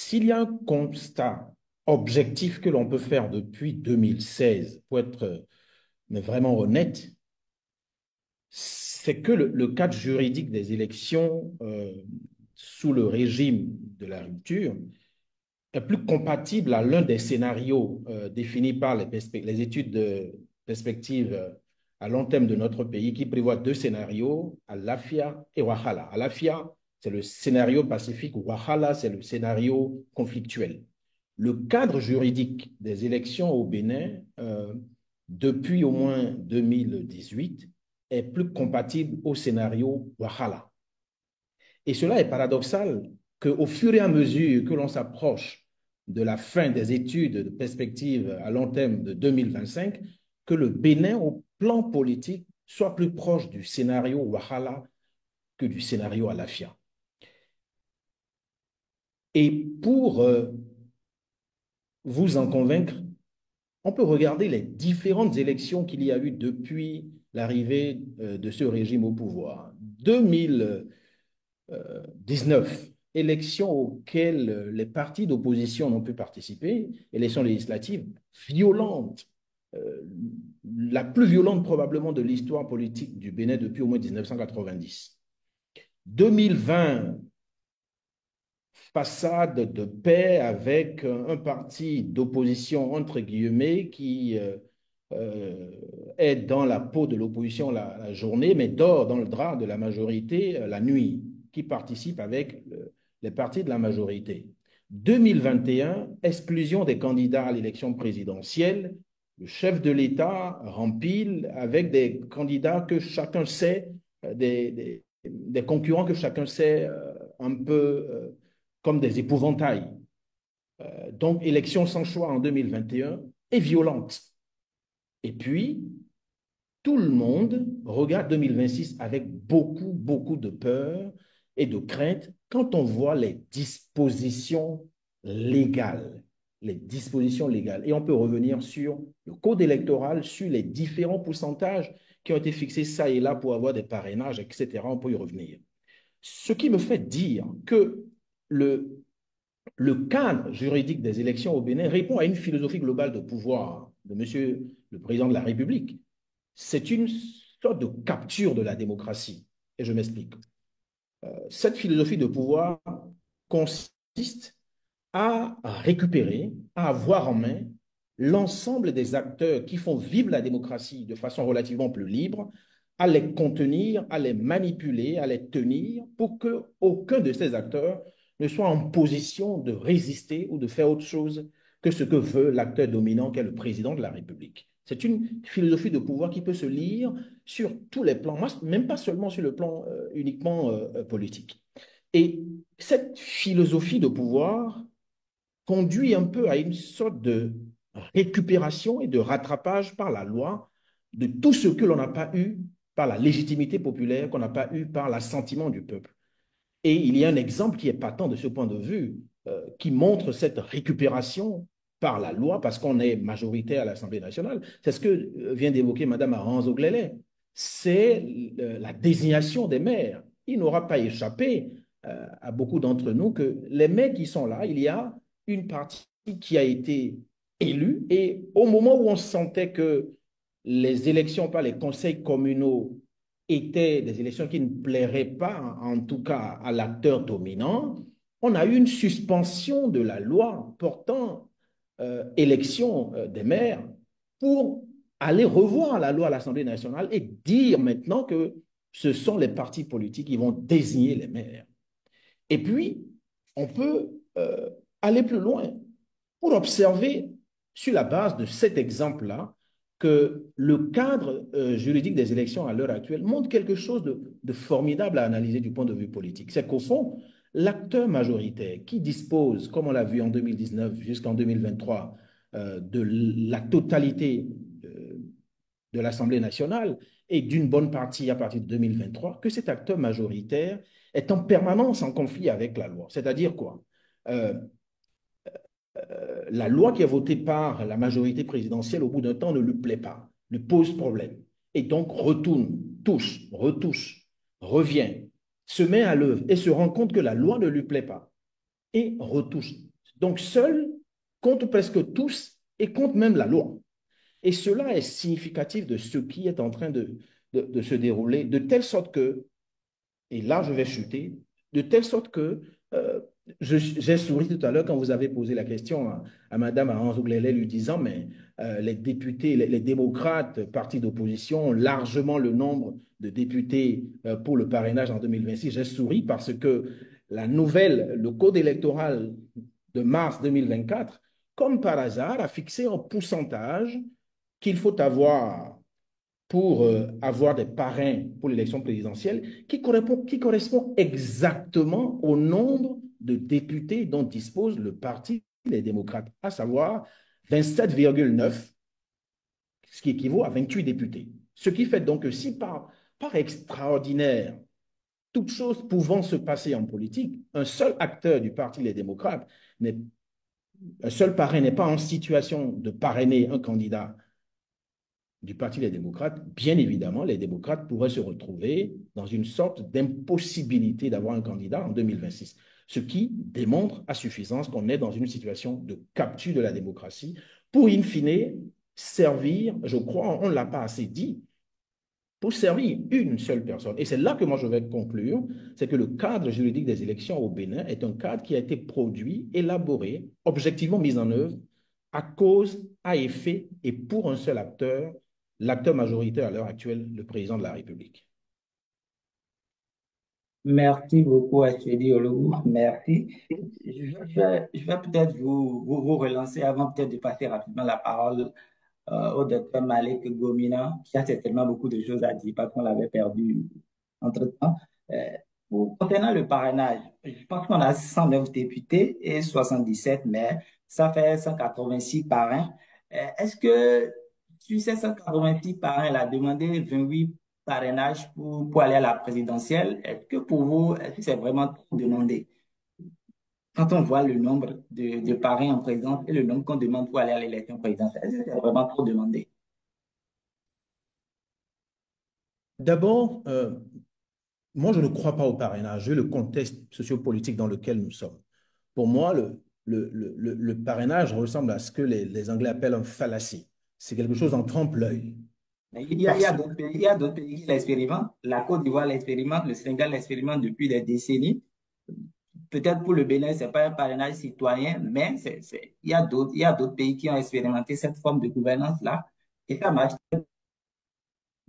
S'il y a un constat objectif que l'on peut faire depuis 2016, pour être mais vraiment honnête, c'est que le cadre juridique des élections sous le régime de la rupture est plus compatible à l'un des scénarios définis par les études de perspective à long terme de notre pays qui prévoit deux scénarios, Alafia et Wahala. Alafia, c'est le scénario pacifique, Wahala, c'est le scénario conflictuel. Le cadre juridique des élections au Bénin, depuis au moins 2018, est plus compatible au scénario Wahala. Et cela est paradoxal qu'au fur et à mesure que l'on s'approche de la fin des études de perspective à long terme de 2025, que le Bénin, au plan politique, soit plus proche du scénario Wahala que du scénario Alafia. Et pour vous en convaincre, on peut regarder les différentes élections qu'il y a eu depuis l'arrivée de ce régime au pouvoir. 2019, élections auxquelles les partis d'opposition n'ont pu participer, élections législatives violentes, la plus violente probablement de l'histoire politique du Bénin depuis au moins 1990. 2020, façade de paix avec un parti d'opposition, entre guillemets, qui est dans la peau de l'opposition la journée, mais dort dans le drap de la majorité la nuit, qui participe avec les partis de la majorité. 2021, exclusion des candidats à l'élection présidentielle, le chef de l'État rempile avec des candidats que chacun sait, des concurrents que chacun sait un peu comme des épouvantails. Donc, élection sans choix en 2021 est violente. Et puis, tout le monde regarde 2026 avec beaucoup, beaucoup de peur et de crainte quand on voit les dispositions légales. Les dispositions légales. Et on peut revenir sur le code électoral, sur les différents pourcentages qui ont été fixés ça et là pour avoir des parrainages, etc. On peut y revenir. Ce qui me fait dire que le cadre juridique des élections au Bénin répond à une philosophie globale de pouvoir de Monsieur le Président de la République. C'est une sorte de capture de la démocratie. Et je m'explique. Cette philosophie de pouvoir consiste à récupérer, à avoir en main l'ensemble des acteurs qui font vivre la démocratie de façon relativement plus libre, à les contenir, à les manipuler, à les tenir pour qu'aucun de ces acteurs ne soit en position de résister ou de faire autre chose que ce que veut l'acteur dominant qui est le président de la République. C'est une philosophie de pouvoir qui peut se lire sur tous les plans, même pas seulement sur le plan uniquement politique. Et cette philosophie de pouvoir conduit un peu à une sorte de récupération et de rattrapage par la loi de tout ce que l'on n'a pas eu par la légitimité populaire, qu'on n'a pas eu par l'assentiment du peuple. Et il y a un exemple qui est patent de ce point de vue, qui montre cette récupération par la loi, parce qu'on est majoritaire à l'Assemblée nationale. C'est ce que vient d'évoquer Mme Aranzo Glélé. C'est la désignation des maires. Il n'aura pas échappé à beaucoup d'entre nous que les maires qui sont là, il y a une partie qui a été élue, et au moment où on sentait que les élections par les conseils communaux étaient des élections qui ne plairaient pas, en tout cas à l'acteur dominant, on a eu une suspension de la loi portant élection des maires pour aller revoir la loi à l'Assemblée nationale et dire maintenant que ce sont les partis politiques qui vont désigner les maires. Et puis, on peut aller plus loin pour observer, sur la base de cet exemple-là, que le cadre juridique des élections à l'heure actuelle montre quelque chose de formidable à analyser du point de vue politique. C'est qu'au fond, l'acteur majoritaire qui dispose, comme on l'a vu en 2019 jusqu'en 2023, de la totalité de l'Assemblée nationale et d'une bonne partie à partir de 2023, que cet acteur majoritaire est en permanence en conflit avec la loi. C'est-à-dire quoi? La loi qui est votée par la majorité présidentielle au bout d'un temps ne lui plaît pas, lui pose problème. Et donc retourne, touche, retouche, revient, se met à l'œuvre et se rend compte que la loi ne lui plaît pas et retouche. Donc, seuls comptent presque tous et comptent même la loi. Et cela est significatif de ce qui est en train de se dérouler, de telle sorte que, et là je vais chuter, de telle sorte que j'ai souri tout à l'heure quand vous avez posé la question à Mme Aranzou Glélé lui disant, mais les députés, les démocrates, partis d'opposition, ont largement le nombre de députés pour le parrainage en 2026. J'ai souri parce que le code électoral de mars 2024, comme par hasard, a fixé un pourcentage qu'il faut avoir pour avoir des parrains pour l'élection présidentielle qui correspond exactement au nombre de députés dont dispose le Parti des démocrates, à savoir 27,9, ce qui équivaut à 28 députés. Ce qui fait donc que si par extraordinaire, toute chose pouvant se passer en politique, un seul acteur du Parti des démocrates, un seul parrain n'est pas en situation de parrainer un candidat du Parti des démocrates, bien évidemment, les démocrates pourraient se retrouver dans une sorte d'impossibilité d'avoir un candidat en 2026, ce qui démontre à suffisance qu'on est dans une situation de capture de la démocratie pour, in fine, servir, je crois, on ne l'a pas assez dit, pour servir une seule personne. Et c'est là que moi je vais conclure, c'est que le cadre juridique des élections au Bénin est un cadre qui a été produit, élaboré, objectivement mis en œuvre à cause, à effet et pour un seul acteur, l'acteur majoritaire à l'heure actuelle, le président de la République. Merci beaucoup, Achedi Ologu. Merci. Je vais peut-être vous relancer avant peut-être de passer rapidement la parole au docteur Malik Gomina, qui a certainement beaucoup de choses à dire parce qu'on l'avait perdu entre-temps. Euh, Concernant le parrainage, je pense qu'on a 109 députés et 77 maires. Ça fait 186 parrains. Est-ce que sur ces 186 parrains, elle a demandé 28 parrainages pour aller à la présidentielle? Est-ce que pour vous, est-ce que c'est vraiment trop demandé? Quand on voit le nombre de parrains en présence et le nombre qu'on demande pour aller à l'élection présidentielle, est-ce que c'est vraiment trop demandé? D'abord, moi je ne crois pas au parrainage, vu le contexte sociopolitique dans lequel nous sommes. Pour moi, le parrainage ressemble à ce que les Anglais appellent un fallacie. C'est quelque chose en trompe-l'œil. Mais il y a Parce d'autres pays, il y a d'autres pays qui l'expérimentent. La Côte d'Ivoire l'expérimente, le Sénégal l'expérimente depuis des décennies. Peut-être pour le Bénin, c'est pas un parrainage citoyen, mais il y a d'autres pays qui ont expérimenté cette forme de gouvernance-là et ça marche.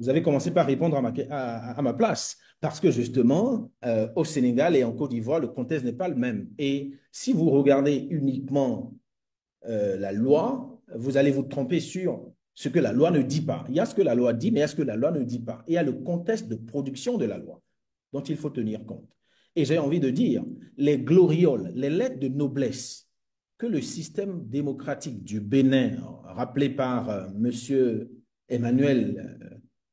vous avez commencé par répondre à ma place, parce que justement, au Sénégal et en Côte d'Ivoire, le contexte n'est pas le même. Et si vous regardez uniquement la loi, vous allez vous tromper sur ce que la loi ne dit pas. Il y a ce que la loi dit, mais il y a ce que la loi ne dit pas. Et il y a le contexte de production de la loi dont il faut tenir compte. Et j'ai envie de dire, les glorioles, les lettres de noblesse que le système démocratique du Bénin, rappelé par M. Emmanuel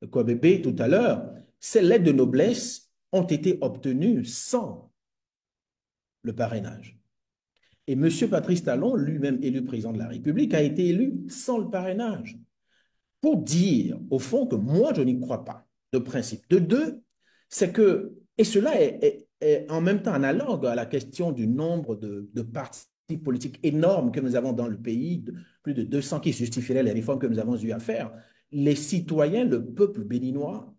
Kouabébé tout à l'heure, ces lettres de noblesse ont été obtenues sans le parrainage. Et M. Patrice Talon, lui-même élu président de la République, a été élu sans le parrainage. Pour dire, au fond, que moi, je n'y crois pas, de principe. De deux, c'est que, et cela est en même temps analogue à la question du nombre de partis politiques énormes que nous avons dans le pays, plus de 200 qui justifieraient les réformes que nous avons eu à faire. Les citoyens, le peuple béninois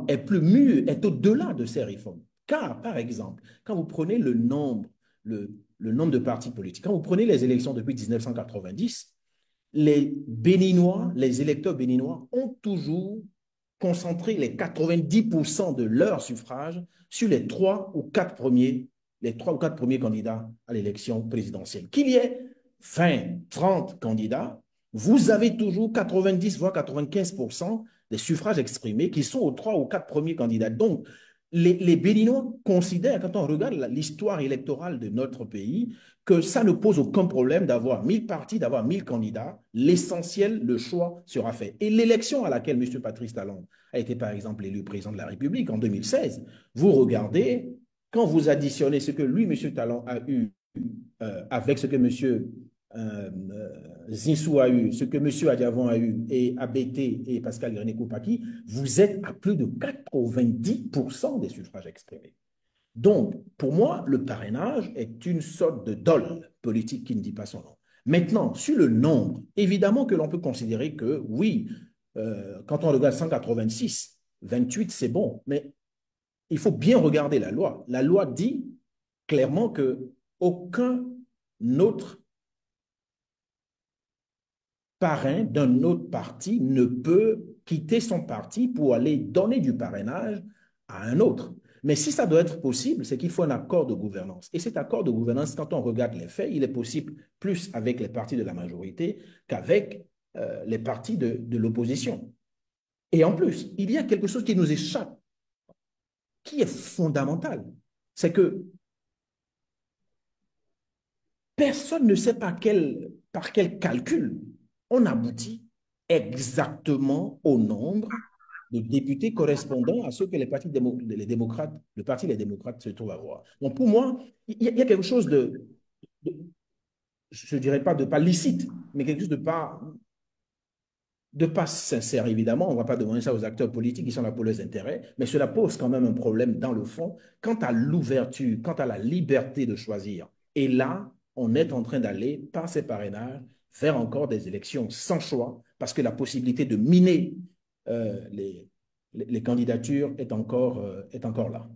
est plus mûr, est au-delà de ces réformes. Car, par exemple, quand vous prenez le nombre de partis politiques, quand vous prenez les élections depuis 1990, les Béninois, les électeurs béninois ont toujours concentré les 90% de leurs suffrages sur les trois ou quatre premiers candidats à l'élection présidentielle. Qu'il y ait 20, 30 candidats, vous avez toujours 90 voire 95% des suffrages exprimés qui sont aux trois ou quatre premiers candidats. Donc, les Béninois considèrent, quand on regarde l'histoire électorale de notre pays, que ça ne pose aucun problème d'avoir 1000 partis, d'avoir 1000 candidats. L'essentiel, le choix sera fait. Et l'élection à laquelle M. Patrice Talon a été, par exemple, élu président de la République en 2016, vous regardez, quand vous additionnez ce que lui, M. Talon, a eu avec ce que M. Zinsou a eu, ce que M. Adiavon a eu, et ABT et Pascal Irénée Koupaki, vous êtes à plus de 90% des suffrages exprimés. Donc, pour moi, le parrainage est une sorte de dol politique qui ne dit pas son nom. Maintenant, sur le nombre, évidemment que l'on peut considérer que oui, quand on regarde 186, 28, c'est bon, mais il faut bien regarder la loi. La loi dit clairement que aucun autre parrain d'un autre parti ne peut quitter son parti pour aller donner du parrainage à un autre. Mais si ça doit être possible, c'est qu'il faut un accord de gouvernance. Et cet accord de gouvernance, quand on regarde les faits, il est possible plus avec les partis de la majorité qu'avec les partis de l'opposition. Et en plus, il y a quelque chose qui nous échappe, qui est fondamental. C'est que personne ne sait par quel calcul on aboutit exactement au nombre de députés correspondant à ce que les démocrates, le parti des démocrates se trouve à avoir. Donc pour moi, il y a quelque chose de je ne dirais pas de pas licite, mais quelque chose de pas sincère, évidemment. On ne va pas demander ça aux acteurs politiques qui sont là pour leurs intérêts, mais cela pose quand même un problème dans le fond quant à l'ouverture, quant à la liberté de choisir. Et là, on est en train d'aller, par ces parrainages, faire encore des élections sans choix, parce que la possibilité de miner les candidatures est encore là.